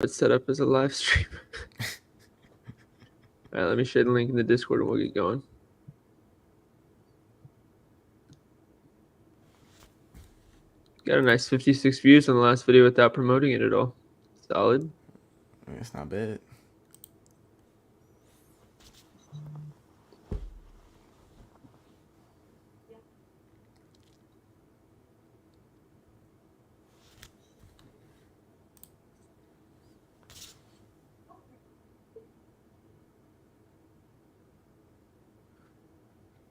It's set up as a live stream. All right, let me share the link in the Discord and we'll get going. Got a nice 56 views on the last video without promoting it at all. Solid. It's not bad.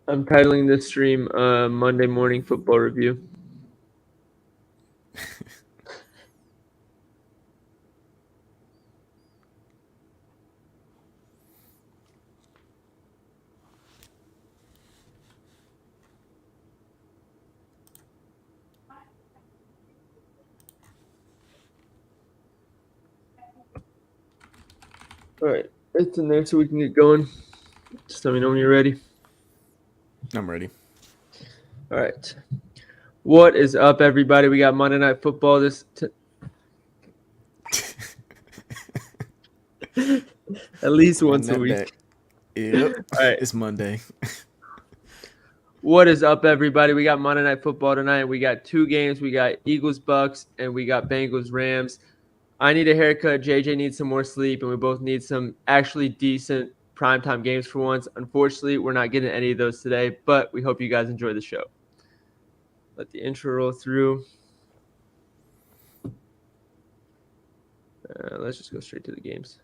I'm titling this stream Monday Morning Football Review. All right, it's in there so we can get going. Just let me know when you're ready. I'm ready. All right. What is up, everybody? We got Monday Night Football at least once a week. Yep. All right. It's Monday. What is up, everybody? We got Monday Night Football tonight. We got two games. We got Eagles-Bucks, and we got Bengals-Rams. I need a haircut. JJ needs some more sleep, and we both need some actually decent primetime games for once. Unfortunately, we're not getting any of those today, but we hope you guys enjoy the show. Let the intro roll through. Let's just go straight to the games.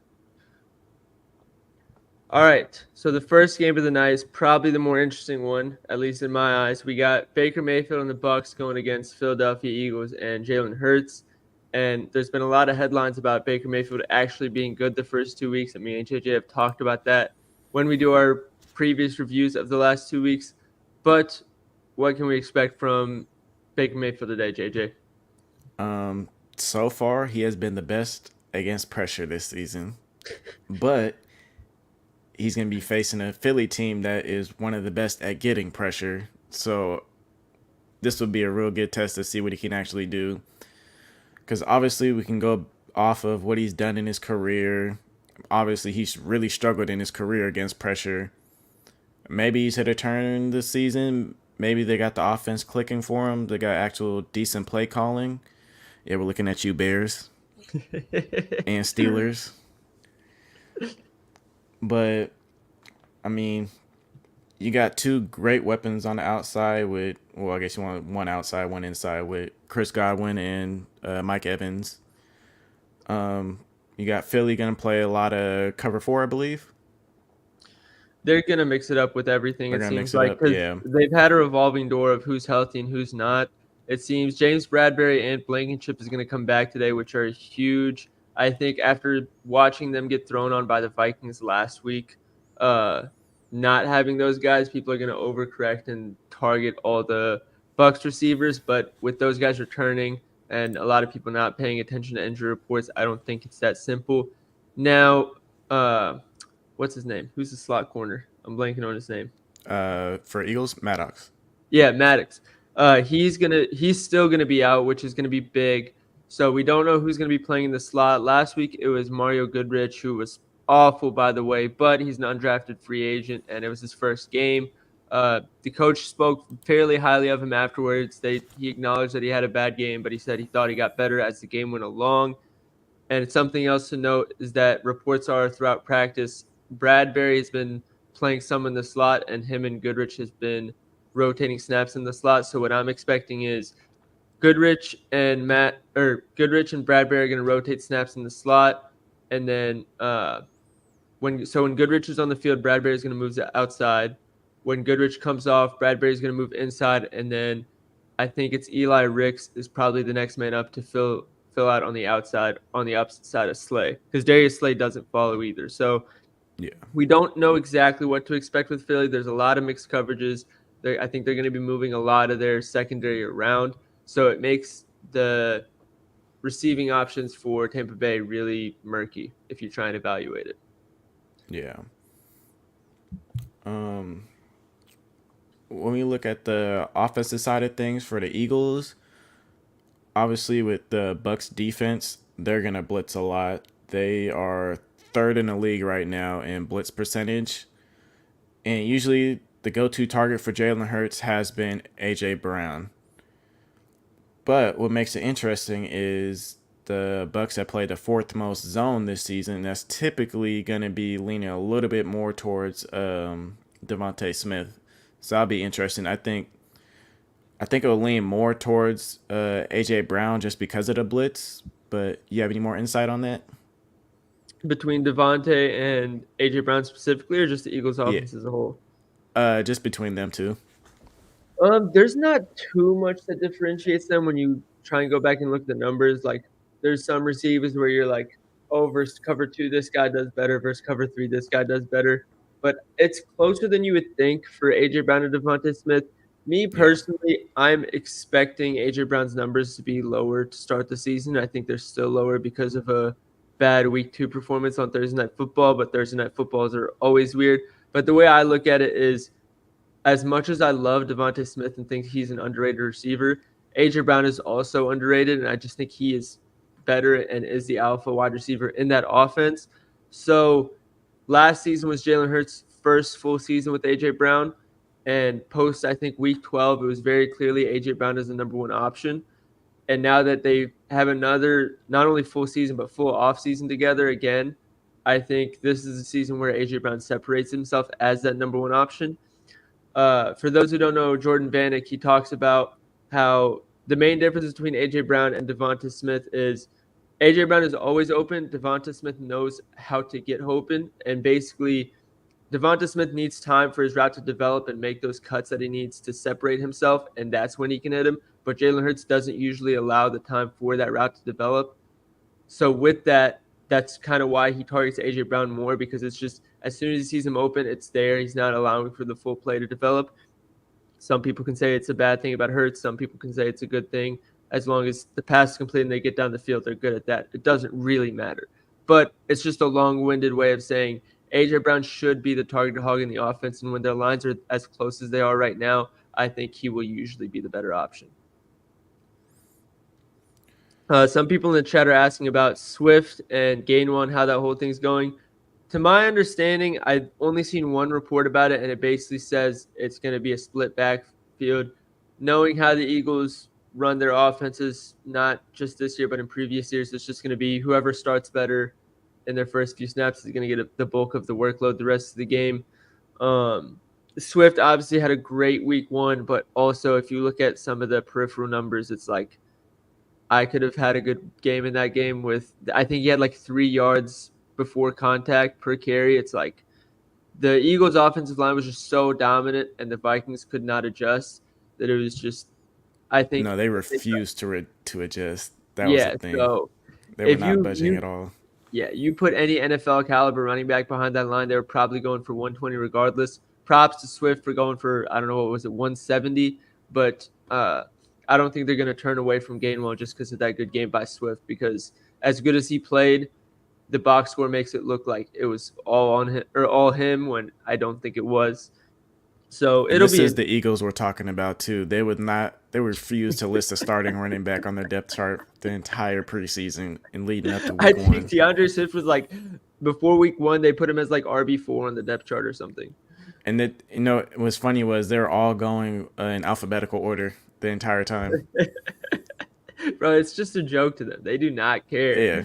All right, so the first game of the night is probably the more interesting one, at least in my eyes. We got Baker Mayfield and the Bucks going against Philadelphia Eagles and Jalen Hurts. And there's been a lot of headlines about Baker Mayfield actually being good the first 2 weeks. Me and JJ have talked about that when we do our previous reviews of the last 2 weeks. But what can we expect from Baker Mayfield today, JJ? So far, he has been the best against pressure this season. But he's going to be facing a Philly team that is one of the best at getting pressure. So this will be a real good test to see what he can actually do. Because obviously we can go off of what he's done in his career. Obviously he's really struggled in his career against pressure. Maybe he's hit a turn this season. Maybe they got the offense clicking for him. They got actual decent play calling. Yeah, we're looking at you, Bears and Steelers. But, I mean, you got two great weapons on the outside with, well, I guess you want one outside, one inside with Chris Godwin and Mike Evans. You got Philly going to play a lot of cover 4, I believe. They're going to mix it up with everything, They're it going to mix seems it like, up, because yeah. they've had a revolving door of who's healthy and who's not. It seems James Bradbury and Blankenship is going to come back today, which are huge. I think after watching them get thrown on by the Vikings last week, not having those guys, people are going to overcorrect and target all the Bucs receivers. But with those guys returning and a lot of people not paying attention to injury reports, I don't think it's that simple. Now, what's his name? Who's the slot corner? I'm blanking on his name. For Eagles, Maddox. Yeah, Maddox. He's still gonna be out, which is gonna be big. So we don't know who's gonna be playing in the slot. Last week it was Mario Goodrich, who was awful, by the way, but he's an undrafted free agent, and it was his first game. The coach spoke fairly highly of him afterwards. He acknowledged that he had a bad game, but he said he thought he got better as the game went along. And something else to note is that reports are throughout practice, Bradbury has been playing some in the slot, and him and Goodrich has been rotating snaps in the slot. So what I'm expecting is Goodrich and Bradbury are going to rotate snaps in the slot, and then when Goodrich is on the field, Bradbury is going to move outside. When Goodrich comes off, Bradbury is going to move inside, and then I think it's Eli Ricks is probably the next man up to fill out on the outside, on the opposite side of Slay, because Darius Slay doesn't follow either. So Yeah. we don't know exactly what to expect with Philly. There's a lot of mixed coverages. I think they're going to be moving a lot of their secondary around. So it makes the receiving options for Tampa Bay really murky if you try and evaluate it. Yeah. When we look at the offensive side of things for the Eagles, obviously with the Bucks defense, they're gonna blitz a lot. They are third in the league right now in blitz percentage. And usually the go-to target for Jalen Hurts has been A.J. Brown. But what makes it interesting is the Bucks have played the fourth most zone this season. That's typically going to be leaning a little bit more towards Devontae Smith. So that'll be interesting. I think it'll lean more towards A.J. Brown just because of the blitz. But you have any more insight on that? Between Devontae and AJ Brown specifically, or just the Eagles Yeah, offense as a whole? just between them two. There's not too much that differentiates them when you try and go back and look at the numbers. Like, there's some receivers where you're like, oh, versus cover two, this guy does better. Versus cover three, this guy does better. But it's closer than you would think for AJ Brown and Devontae Smith. Me Yeah. personally, I'm expecting AJ Brown's numbers to be lower to start the season. I think they're still lower because of a bad week 2 performance on Thursday Night Football. But Thursday Night Footballs are always weird. But the way I look at it is, as much as I love Devontae Smith and think he's an underrated receiver, AJ Brown is also underrated, and I just think he is better and is the alpha wide receiver in that offense. So last season was Jalen Hurts' first full season with AJ Brown, and post I think week 12, it was very clearly AJ Brown is the number one option. And now that they have another not only full season but full off season together again, I think this is a season where AJ Brown separates himself as that number one option. For those who don't know, Jordan Vanek, he talks about how the main difference between AJ Brown and Devonta Smith is AJ Brown is always open. Devonta Smith knows how to get open, and basically Devonta Smith needs time for his route to develop and make those cuts that he needs to separate himself, and that's when he can hit him. But Jalen Hurts doesn't usually allow the time for that route to develop. So with that, that's kind of why he targets AJ Brown more, because it's just as soon as he sees him open, it's there. He's not allowing for the full play to develop. Some people can say it's a bad thing about Hurts. Some people can say it's a good thing. As long as the pass is complete and they get down the field, they're good at that. It doesn't really matter. But it's just a long-winded way of saying AJ Brown should be the target hog in the offense. And when their lines are as close as they are right now, I think he will usually be the better option. Some people in the chat are asking about Swift and Gain One, how that whole thing's going. To my understanding, I've only seen one report about it, and it basically says it's going to be a split backfield. Knowing how the Eagles run their offenses, not just this year, but in previous years, it's just going to be whoever starts better in their first few snaps is going to get the bulk of the workload the rest of the game. Swift obviously had a great week 1, but also if you look at some of the peripheral numbers, it's like I could have had a good game in that game with, I think he had like 3 yards before contact per carry. It's like the Eagles offensive line was just so dominant and the Vikings could not adjust that it was just, I think. No, they refused to adjust. That was the Yeah. thing. So They were if not budging at all. you put any NFL caliber running back behind that line, they were probably going for 120 regardless. Props to Swift for going for, I don't know, what was it, 170, but I don't think they're going to turn away from Gainwell just because of that good game by Swift, because as good as he played, the box score makes it look like it was all on him or all him when I don't think it was. So And it'll this be is the Eagles we're talking about too. They refused to list a starting running back on their depth chart the entire preseason and leading up to I week think one. DeAndre Swift was like, before week 1, they put him as like RB4 on the depth chart or something. And that, what was funny was they're all going in alphabetical order the entire time. Bro, it's just a joke to them. They do not care. Yeah.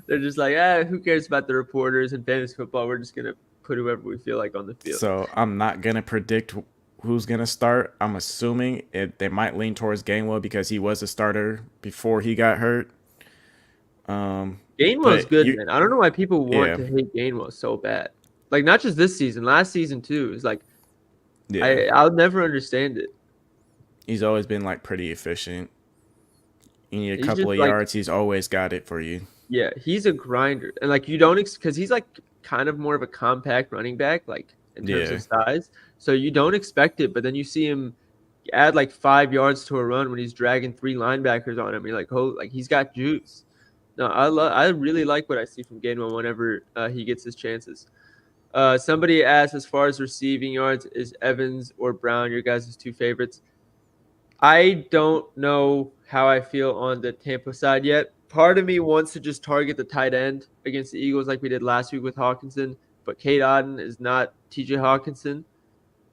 They're just like, who cares about the reporters and fantasy football? We're just gonna put whoever we feel like on the field. So I'm not gonna predict who's gonna start. I'm assuming they might lean towards Gainwell because he was a starter before he got hurt. Gainwell's good, man. I don't know why people want Yeah. to hate Gainwell so bad. Like, not just this season, last season too. It's like, Yeah. I'll never understand it. He's always been like pretty efficient. You need a He's couple just of like, yards, he's always got it for you. yeah, he's a grinder, and like you don't because he's like kind of more of a compact running back, like in terms of size. So you don't expect it, but then you see him add like 5 yards to a run when he's dragging 3 linebackers on him. You're like, oh, like he's got juice. No, I really like what I see from Gainwell whenever he gets his chances. Somebody asked, as far as receiving yards, is Evans or Brown your guys' 2 favorites? I don't know how I feel on the Tampa side yet. part of me wants to just target the tight end against the Eagles like we did last week with Hawkinson, but Cade Otton is not TJ Hawkinson.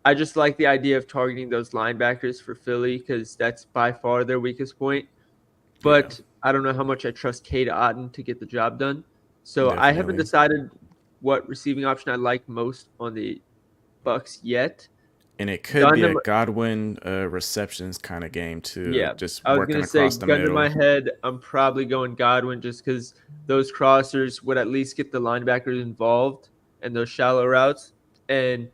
I just like the idea of targeting those linebackers for Philly because that's by far their weakest point. Yeah, But I don't know how much I trust Cade Otton to get the job done. So I haven't definitely. decided what receiving option I like most on the Bucks yet. And it could Gun be to a my, Godwin receptions kind of game too, yeah, just I was working gonna say across the gun to middle. my head, I'm probably going Godwin just because those crossers would at least get the linebackers involved and those shallow routes. And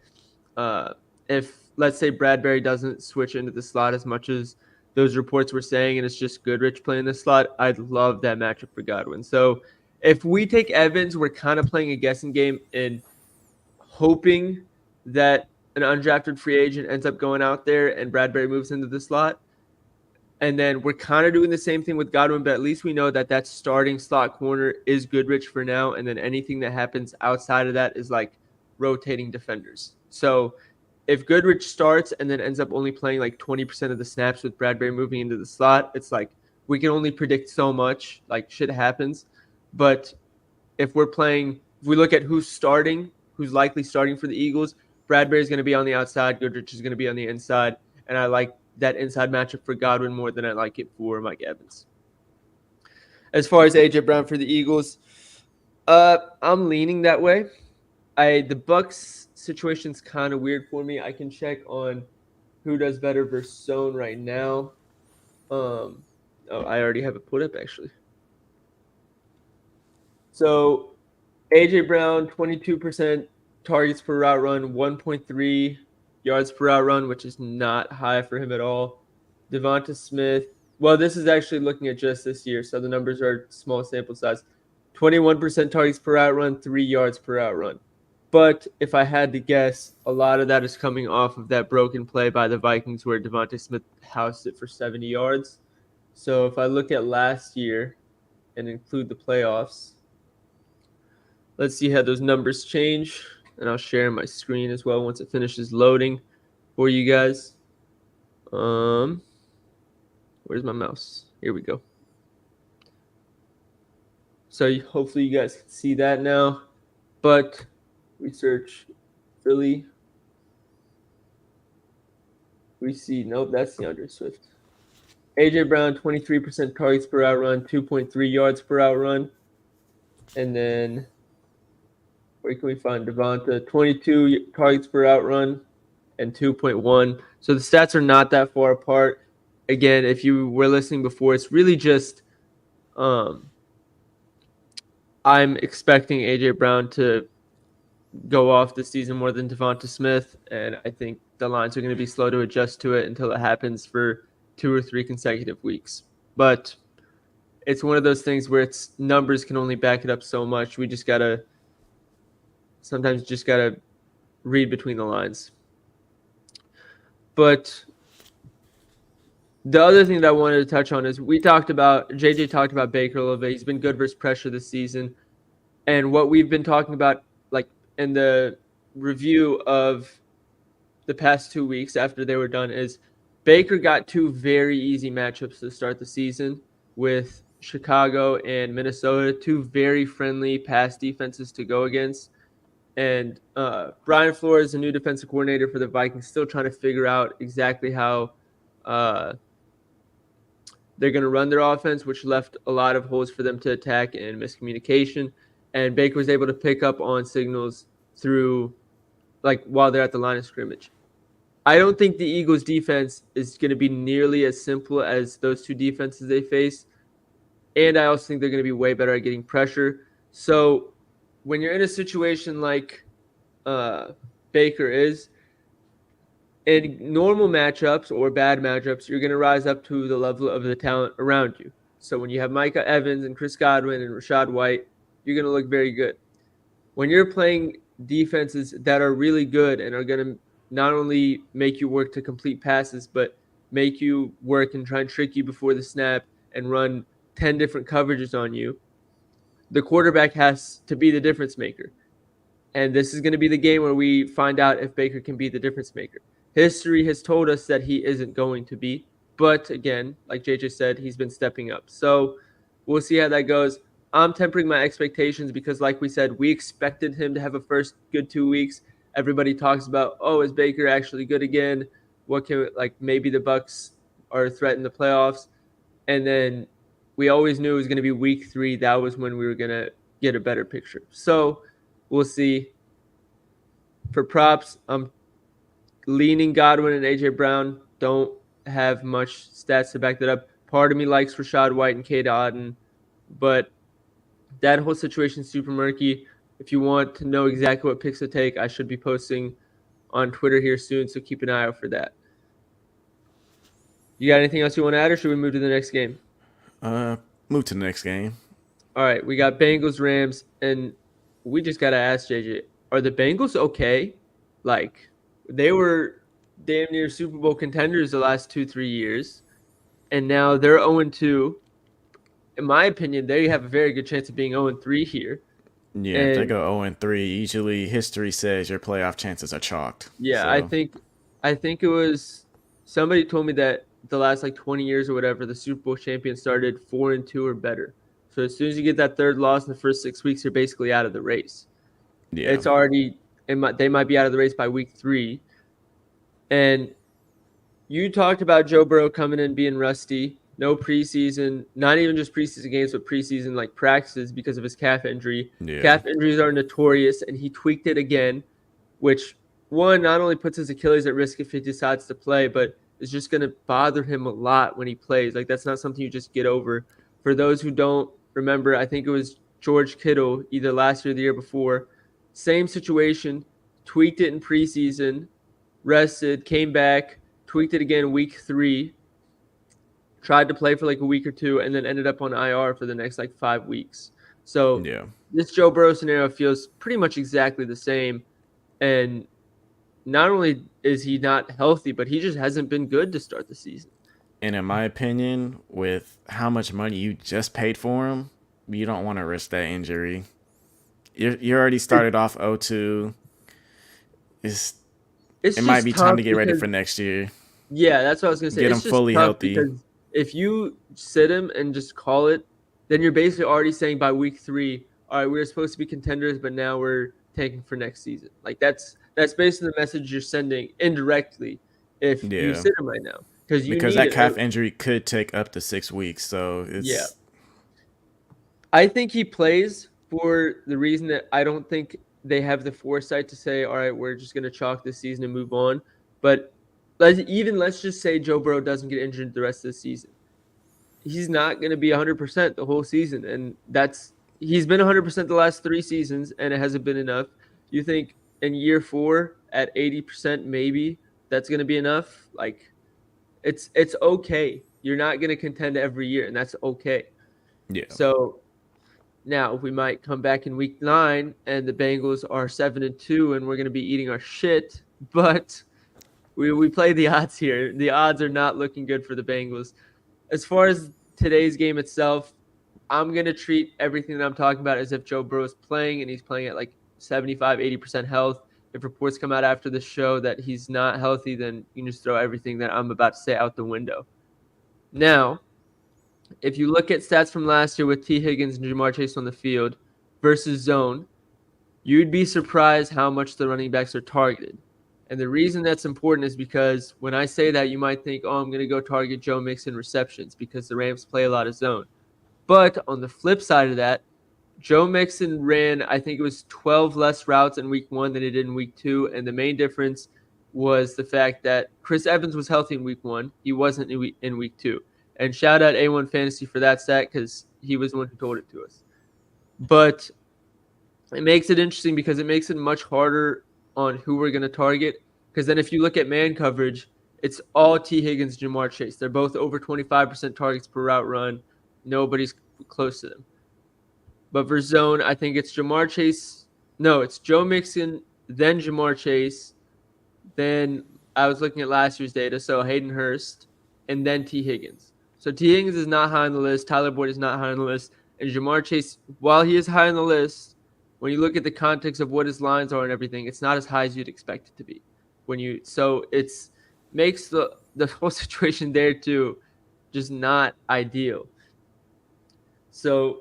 uh, if let's say Bradbury doesn't switch into the slot as much as those reports were saying, and it's just Goodrich playing the slot, I'd love that matchup for Godwin. So if we take Evans, we're kind of playing a guessing game and hoping that an undrafted free agent ends up going out there and Bradbury moves into the slot. And then we're kind of doing the same thing with Godwin, but at least we know that that starting slot corner is Goodrich for now. And then anything that happens outside of that is like rotating defenders. So if Goodrich starts and then ends up only playing like 20% of the snaps with Bradbury moving into the slot, it's like we can only predict so much, like shit happens. But if we look at who's starting, who's likely starting for the Eagles, Bradbury is going to be on the outside, Goodrich is going to be on the inside, and I like that inside matchup for Godwin more than I like it for Mike Evans. As far as AJ Brown for the Eagles, I'm leaning that way. The Bucks situation's kind of weird for me. I can check on who does better versus zone right now. I already have it put up actually. So AJ Brown, 22% targets per route run, 1.3 yards per route run, which is not high for him at all. Devonta Smith, well, this is actually looking at just this year, so the numbers are small sample size. 21% targets per route run, 3 yards per route run. But if I had to guess, a lot of that is coming off of that broken play by the Vikings where Devonta Smith housed it for 70 yards. So if I look at last year and include the playoffs, let's see how those numbers change. And I'll share my screen as well once it finishes loading for you guys. Where's my mouse? Here we go. So hopefully you guys can see that now. But we search Philly. We see, nope, that's DeAndre Swift. AJ Brown, 23% targets per out run, 2.3 yards per out run. And then where can we find Devonta? 22 targets per out run and 2.1. So the stats are not that far apart. Again, if you were listening before, it's really just I'm expecting AJ Brown to go off this season more than Devonta Smith, and I think the Lions are going to be slow to adjust to it until it happens for 2 or 3 consecutive weeks. But it's one of those things where its numbers can only back it up so much. We just gotta read between the lines. But the other thing that I wanted to touch on is JJ talked about Baker a little bit. He's been good versus pressure this season. And what we've been talking about, like in the review of the past 2 weeks after they were done, is Baker got 2 very easy matchups to start the season with Chicago and Minnesota, 2 very friendly pass defenses to go against. And Brian Flores, the new defensive coordinator for the Vikings, still trying to figure out exactly how they're going to run their offense, which left a lot of holes for them to attack and miscommunication. And Baker was able to pick up on signals through, like, while they're at the line of scrimmage. I don't think the Eagles' defense is going to be nearly as simple as those 2 defenses they face. And I also think they're going to be way better at getting pressure. So when you're in a situation like Baker is, in normal matchups or bad matchups, you're going to rise up to the level of the talent around you. So when you have Micah Evans and Chris Godwin and Rachaad White, you're going to look very good. When you're playing defenses that are really good and are going to not only make you work to complete passes, but make you work and try and trick you before the snap and run 10 different coverages on you, the quarterback has to be the difference maker. And this is going to be the game where we find out if Baker can be the difference maker. History has told us that he isn't going to be. But again, like JJ said, he's been stepping up. So We'll see how that goes. I'm tempering my expectations because, like we said, we expected him to have a first good 2 weeks. Everybody talks about, oh, is Baker actually good again? What can maybe the Bucks are threatening the playoffs, and then we always knew it was going to be week 3. That was when we were going to get a better picture. So we'll see. For props, I'm leaning Godwin and AJ Brown. Don't have much stats to back that up. Part of me likes Rashad White and Cade Otton, but that whole situation is super murky. If you want to know exactly what picks to take, I should be posting on Twitter here soon, so keep an eye out for that. You got anything else you want to add, or should we move to the next game? Move to the next game. All right, we got Bengals Rams, and we just gotta ask JJ, are the Bengals okay? Like, they were damn near Super Bowl contenders the last 2-3 years, and now they're 0-2. In my opinion, they have a very good chance of being 0-3 here. Yeah, if they And go 0-3, usually history says your playoff chances are chalked. yeah, I So think it was somebody told me that the last 20 years or whatever, the Super Bowl champion started 4-2 or better. So as soon as you get that third loss in the first 6 weeks, you're basically out of the race. yeah, It's already they might be out of the race by week 3. And you talked about Joe Burrow coming in being rusty, no preseason, not even just preseason games, but preseason practices because of his calf injury. yeah, Calf injuries are notorious, and he tweaked it again, which one not only puts his Achilles at risk if he decides to play, but is just going to bother him a lot when he plays. That's not something you just get over. For those who don't remember, I think it was George Kittle either last year or the year before. Same situation, tweaked it in preseason, rested, came back, tweaked it again week 3, tried to play for a week or 2, and then ended up on IR for the next 5 weeks. So yeah. this Joe Burrow scenario feels pretty much exactly the same. And not only is he not healthy, but he just hasn't been good to start the season. And in my opinion, with how much money you just paid for him, you don't want to risk that injury. You already started off 0-2. It's It might just be time tough to get ready for next year. yeah, that's what I was going to say. Get him It's just fully tough healthy. because if you sit him and just call it, then you're basically already saying by week 3, all right, we were supposed to be contenders, but now we're tanking for next season. That's basically the message you're sending indirectly if you Yeah, sit him right now, because you because need that it. calf injury could take up to 6 weeks. So Yeah, it's I think he plays for the reason that I don't think they have the foresight to say, all right, we're just going to chalk this season and move on. But let's just say Joe Burrow doesn't get injured the rest of the season. He's not going to be 100% the whole season. And he's been 100% the last 3 seasons, and it hasn't been enough. You think in year 4 at 80%, maybe that's going to be enough? It's okay. You're not going to contend every year, and that's okay. yeah. So now we might come back in week 9 and the Bengals are 7-2 and we're going to be eating our shit. But we play the odds here. The odds are not looking good for the Bengals. As far as today's game itself, I'm going to treat everything that I'm talking about as if Joe Burrow is playing and he's playing at 75, 80% health. If reports come out after the show that he's not healthy, then you can just throw everything that I'm about to say out the window. Now, if you look at stats from last year with T. Higgins and Jamar Chase on the field versus zone, you'd be surprised how much the running backs are targeted. And the reason that's important is because when I say that, you might think, oh, I'm going to go target Joe Mixon receptions because the Rams play a lot of zone. But on the flip side of that, Joe Mixon ran, I think it was 12 less routes in week 1 than he did in week 2. And the main difference was the fact that Chris Evans was healthy in week 1. He wasn't in week 2. And shout out A1 Fantasy for that stat because he was the one who told it to us. But it makes it interesting because it makes it much harder on who we're going to target. Because then if you look at man coverage, it's all T. Higgins, Jamar Chase. They're both over 25% targets per route run. Nobody's close to them. But for zone, I think it's Jamar Chase. No, it's Joe Mixon, then Jamar Chase. Then I was looking at last year's data, so Hayden Hurst, and then T. Higgins. So T. Higgins is not high on the list. Tyler Boyd is not high on the list. And Jamar Chase, while he is high on the list, when you look at the context of what his lines are and everything, it's not as high as you'd expect it to be. So it's makes the whole situation there too just not ideal. So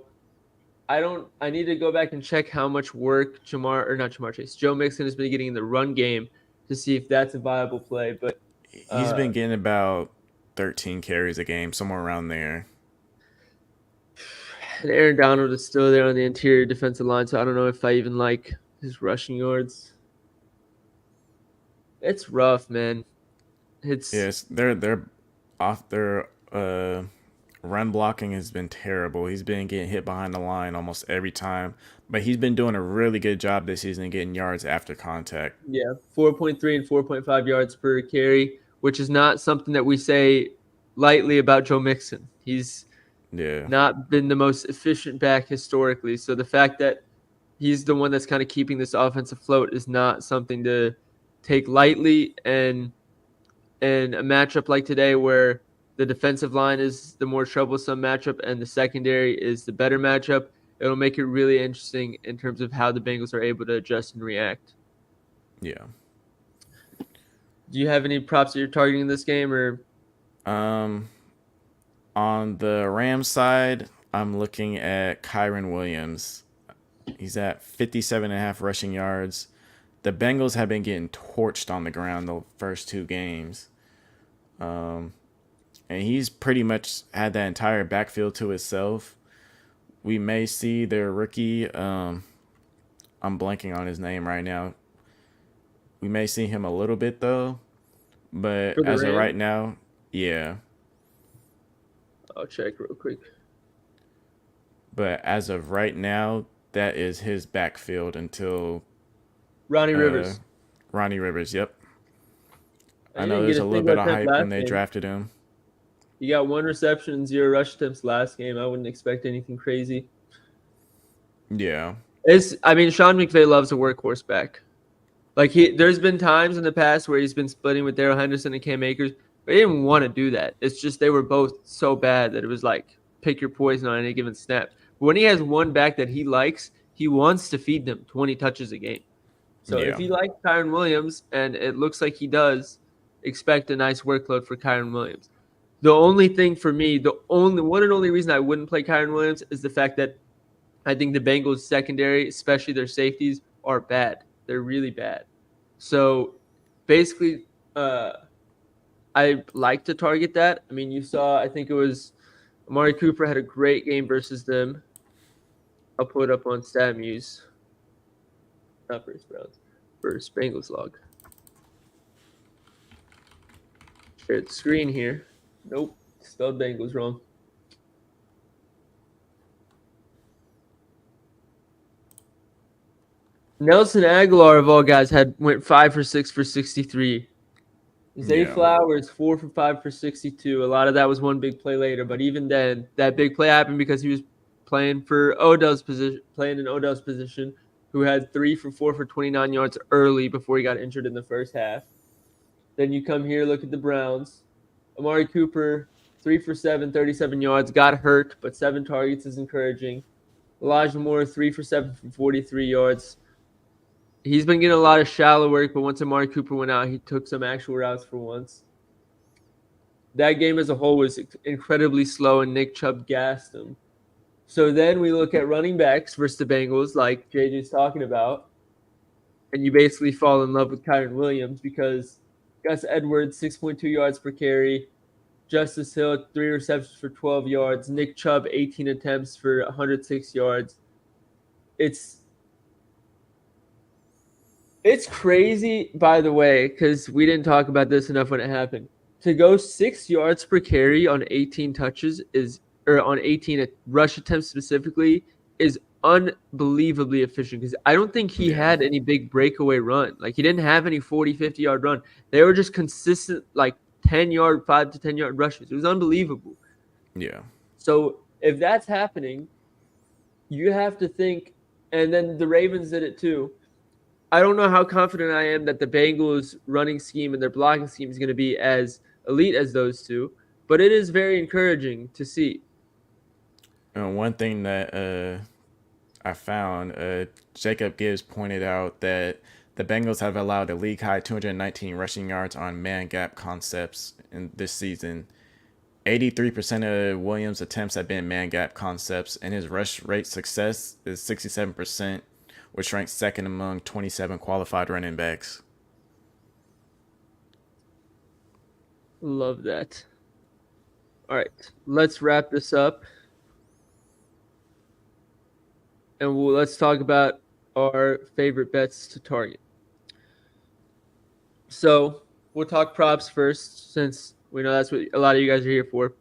I need to go back and check how much work Joe Mixon has been getting in the run game to see if that's a viable play. But He's uh, been getting about 13 carries a game, somewhere around there. and Aaron Donald is still there on the interior defensive line, so I don't know if I even like his rushing yards. It's rough, man. It's Yes, they're off their run blocking has been terrible. He's been getting hit behind the line almost every time, but he's been doing a really good job this season getting yards after contact. Yeah, 4.3 and 4.5 yards per carry, which is not something that we say lightly about Joe Mixon. He's Yeah. not been the most efficient back historically. So the fact that he's the one that's kind of keeping this offense afloat is not something to take lightly. And a matchup like today where the defensive line is the more troublesome matchup and the secondary is the better matchup, it'll make it really interesting in terms of how the Bengals are able to adjust and react. Yeah. Do you have any props that you're targeting in this game, or Um, on the Rams side, I'm looking at Kyron Williams. He's at 57.5 rushing yards. The Bengals have been getting torched on the ground the first two games. And he's pretty much had that entire backfield to himself. We may see their rookie, I'm blanking on his name right now. We may see him a little bit though, but for the as of Rams? right now, yeah. I'll check real quick. But as of right now, that is his backfield until Ronnie uh, Rivers. Ronnie Rivers. Yep. I I know didn't there's get a a little single bit of attempt hype when last they game. drafted him. He got one reception and 0 rush attempts last game. I wouldn't expect anything crazy. Yeah. Sean McVay loves a workhorse back. There's been times in the past where he's been splitting with Darrell Henderson and Cam Akers, but he didn't want to do that. It's just they were both so bad that it was like pick your poison on any given snap. But when he has one back that he likes, he wants to feed them 20 touches a game. So if Yeah. he likes Kyron Williams, and it looks like he does, expect a nice workload for Kyron Williams. The only thing for me, the only one and only reason I wouldn't play Kyron Williams is the fact that I think the Bengals secondary, especially their safeties, are bad. They're really bad. So basically, I like to target that. I mean, you saw, I think it was Amari Cooper had a great game versus them. I'll put it up on StatMuse. Not versus Browns, versus Bengals log. Share the screen here. Nope, spelled Bengals wrong. Nelson Aguilar of all guys went 5 for 6 for 63. Zay Yeah. Flowers 4 for 5 for 62. A lot of that was one big play later, but even then, that big play happened because he was playing in Odell's position, who had 3 for 4 for 29 yards early before he got injured in the first half. Then you come here, look at the Browns. Amari Cooper 3 for 7, 37 yards, got hurt, but 7 targets is encouraging. Elijah Moore 3 for 7 for 43 yards. He's been getting a lot of shallow work, but once Amari Cooper went out, he took some actual routes for once. That game as a whole was incredibly slow, and Nick Chubb gassed him. So then we look at running backs versus the Bengals, like JJ's talking about, and you basically fall in love with Kyron Williams because Gus Edwards, 6.2 yards per carry, Justice Hill, 3 receptions for 12 yards, Nick Chubb, 18 attempts for 106 yards. It's crazy, by the way, because we didn't talk about this enough when it happened. To go 6 yards per carry on 18 touches on 18 rush attempts specifically, is unbelievably efficient because I don't think he Yeah. had any big breakaway run. Like, he didn't have any 40, 50-yard run. They were just consistent, like 10-yard, 5 to 10-yard rushes. It was unbelievable. Yeah. So if that's happening, you have to think, and then the Ravens did it too. I don't know how confident I am that the Bengals' running scheme and their blocking scheme is going to be as elite as those two, but it is very encouraging to see. One thing that I found, Jacob Gibbs pointed out that the Bengals have allowed a league high 219 rushing yards on man gap concepts in this season. 83% of Williams' attempts have been man gap concepts, and his rush rate success is 67%, which ranks second among 27 qualified running backs. Love that. All right, let's wrap this up. And let's talk about our favorite bets to target. So we'll talk props first, since we know that's what a lot of you guys are here for.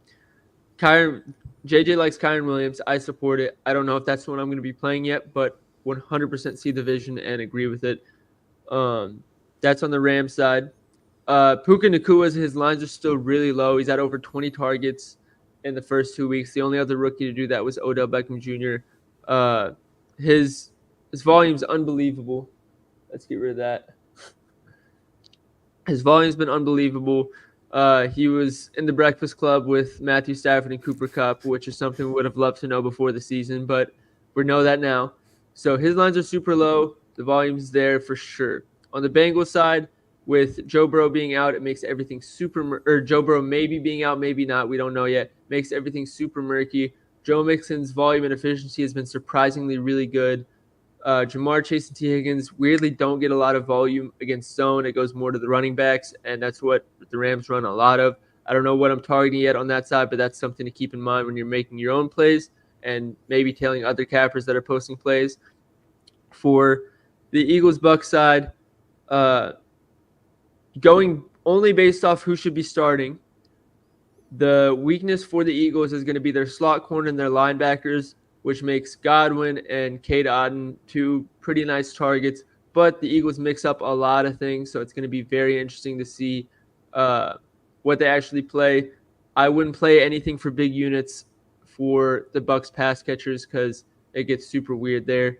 JJ likes Kyren Williams. I support it. I don't know if that's the one I'm going to be playing yet, but 100% see the vision and agree with it. That's on the Rams side. Puka Nakua's, his lines are still really low. He's at over 20 targets in the first 2 weeks. The only other rookie to do that was Odell Beckham Jr. His volume's unbelievable. Let's get rid of that. His volume's been unbelievable. He was in the Breakfast Club with Matthew Stafford and Cooper Kupp, which is something we would have loved to know before the season, but we know that now. So his lines are super low. The volume's there for sure. On the Bengals side, with Joe Burrow being out, it makes everything or Joe Burrow maybe being out, maybe not. We don't know yet. Makes everything super murky. Joe Mixon's volume and efficiency has been surprisingly really good. Jamar Chase and T. Higgins weirdly don't get a lot of volume against zone. It goes more to the running backs, and that's what the Rams run a lot of. I don't know what I'm targeting yet on that side, but that's something to keep in mind when you're making your own plays and maybe telling other cappers that are posting plays. For the Eagles-Bucs side, going only based off who should be starting, the weakness for the Eagles is going to be their slot corner and their linebackers, which makes Godwin and Cade Otton two pretty nice targets. But the Eagles mix up a lot of things, so it's going to be very interesting to see what they actually play. I wouldn't play anything for big units for the Bucs pass catchers because it gets super weird there.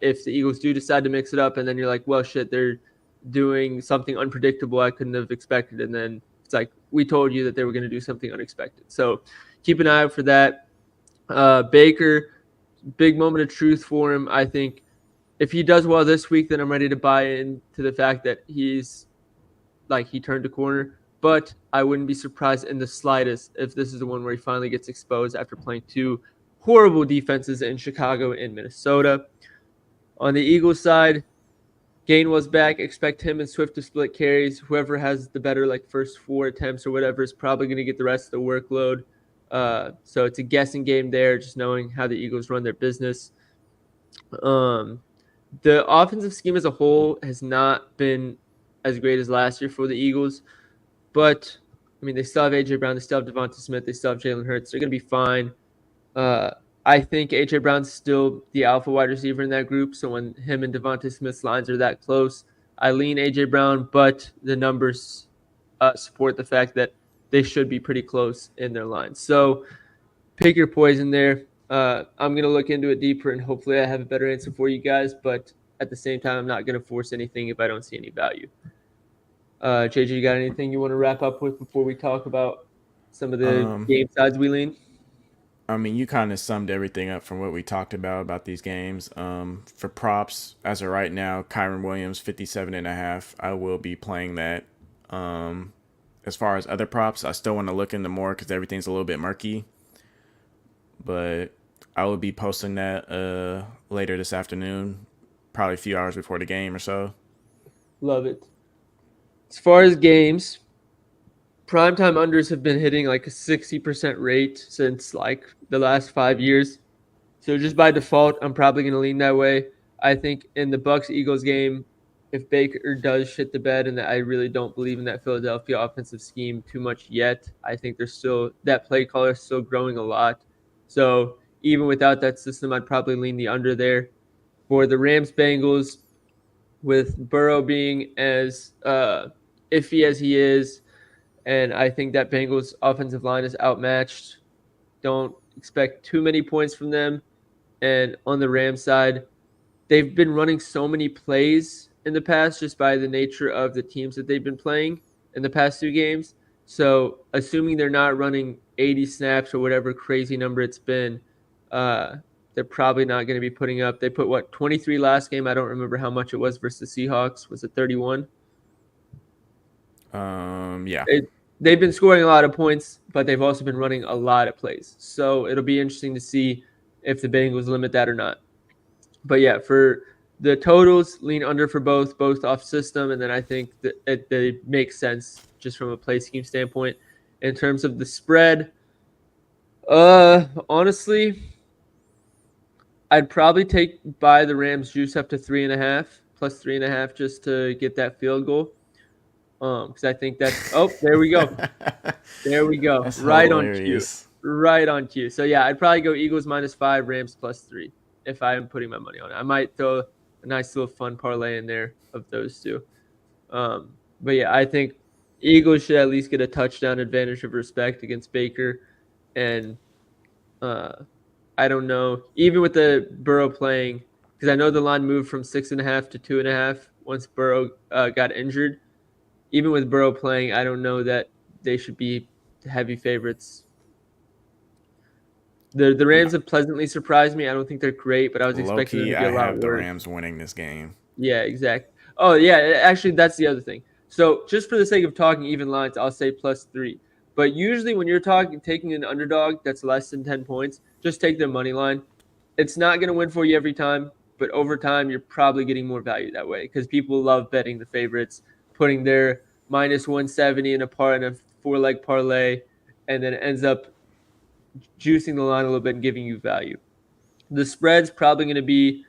If the Eagles do decide to mix it up, and then you're like, well, shit, they're doing something unpredictable I couldn't have expected, and then it's like, we told you that they were going to do something unexpected. So keep an eye out for that. Baker, big moment of truth for him. I think if he does well this week, then I'm ready to buy into the fact that he turned a corner. But I wouldn't be surprised in the slightest if this is the one where he finally gets exposed after playing two horrible defenses in Chicago and Minnesota. On the Eagles side, Gainwell's back. Expect him and Swift to split carries. Whoever has the better first 4 attempts or whatever is probably going to get the rest of the workload. So it's a guessing game there, just knowing how the Eagles run their business. The offensive scheme as a whole has not been as great as last year for the Eagles. But, I mean, they still have A.J. Brown. They still have Devonta Smith. They still have Jalen Hurts. They're going to be fine. I think A.J. Brown's still the alpha wide receiver in that group. So when him and Devonta Smith's lines are that close, I lean A.J. Brown, but the numbers support the fact that they should be pretty close in their lines. So pick your poison there. I'm going to look into it deeper, and hopefully I have a better answer for you guys. But at the same time, I'm not going to force anything if I don't see any value. JJ, you got anything you want to wrap up with before we talk about some of the game sides we lean? I mean, you kind of summed everything up from what we talked about these games. For props, as of right now, Kyren Williams, 57.5. I will be playing that. As far as other props, I still want to look into more because everything's a little bit murky. But I will be posting that later this afternoon, probably a few hours before the game or so. Love it. As far as games, primetime unders have been hitting a 60% rate since the last 5 years. So just by default, I'm probably going to lean that way. I think in the Bucs-Eagles game, if Baker does shit the bed, and I really don't believe in that Philadelphia offensive scheme too much yet, I think that play caller is still growing a lot. So even without that system, I'd probably lean the under there. For the Rams-Bengals, with Burrow being as iffy as he is, and I think that Bengals offensive line is outmatched. Don't expect too many points from them. And on the Rams side, they've been running so many plays in the past just by the nature of the teams that they've been playing in the past 2 games. So assuming they're not running 80 snaps or whatever crazy number it's been, they're probably not going to be putting up. They put, 23 last game? I don't remember how much it was versus the Seahawks. Was it 31? Yeah. they've been scoring a lot of points, but they've also been running a lot of plays. So it'll be interesting to see if the Bengals limit that or not. But yeah, for the totals, lean under for both off system, and then I think that they make sense just from a play scheme standpoint. In terms of the spread, honestly, I'd probably take by the Rams juice up to 3.5 plus 3.5 just to get that field goal. Because I think that's there we go. There we go. That's Right on cue. hilarious. Right on cue. So yeah, I'd probably go Eagles -5, Rams +3 if I'm putting my money on it. I might throw a nice little fun parlay in there of those two. But yeah, I think Eagles should at least get a touchdown advantage of respect against Baker. And I don't know, even with the Burrow playing, because I know the line moved from 6.5 to 2.5 once Burrow got injured. Even with Burrow playing, I don't know that they should be heavy favorites. The Rams have pleasantly surprised me. I don't think they're great, but I was Low expecting them key, to be I a lot have the worse. Rams winning this game. Yeah, exactly. Oh, yeah, actually, that's the other thing. So just for the sake of talking even lines, I'll say +3. But usually when you're taking an underdog that's less than 10 points, just take their money line. It's not going to win for you every time, but over time, you're probably getting more value that way because people love betting the favorites, putting their -170 in a 4-leg parlay, and then it ends up juicing the line a little bit and giving you value. The spread's probably going to be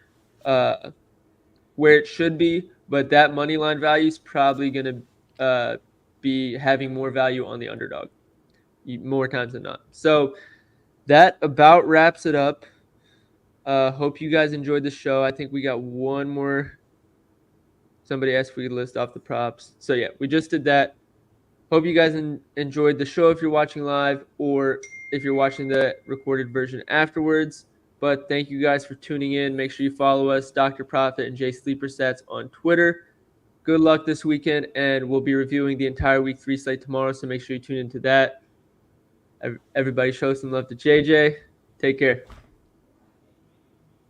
where it should be, but that money line value is probably going to be having more value on the underdog more times than not. So that about wraps it up. Hope you guys enjoyed the show. I think we got one more. Somebody asked if we could list off the props. So yeah, we just did that. Hope you guys enjoyed the show if you're watching live or if you're watching the recorded version afterwards. But thank you guys for tuning in. Make sure you follow us, Dr. Profit and Jay Sleeper Stats on Twitter. Good luck this weekend, and we'll be reviewing the entire Week 3 slate tomorrow, so make sure you tune into that. Everybody show some love to JJ. Take care.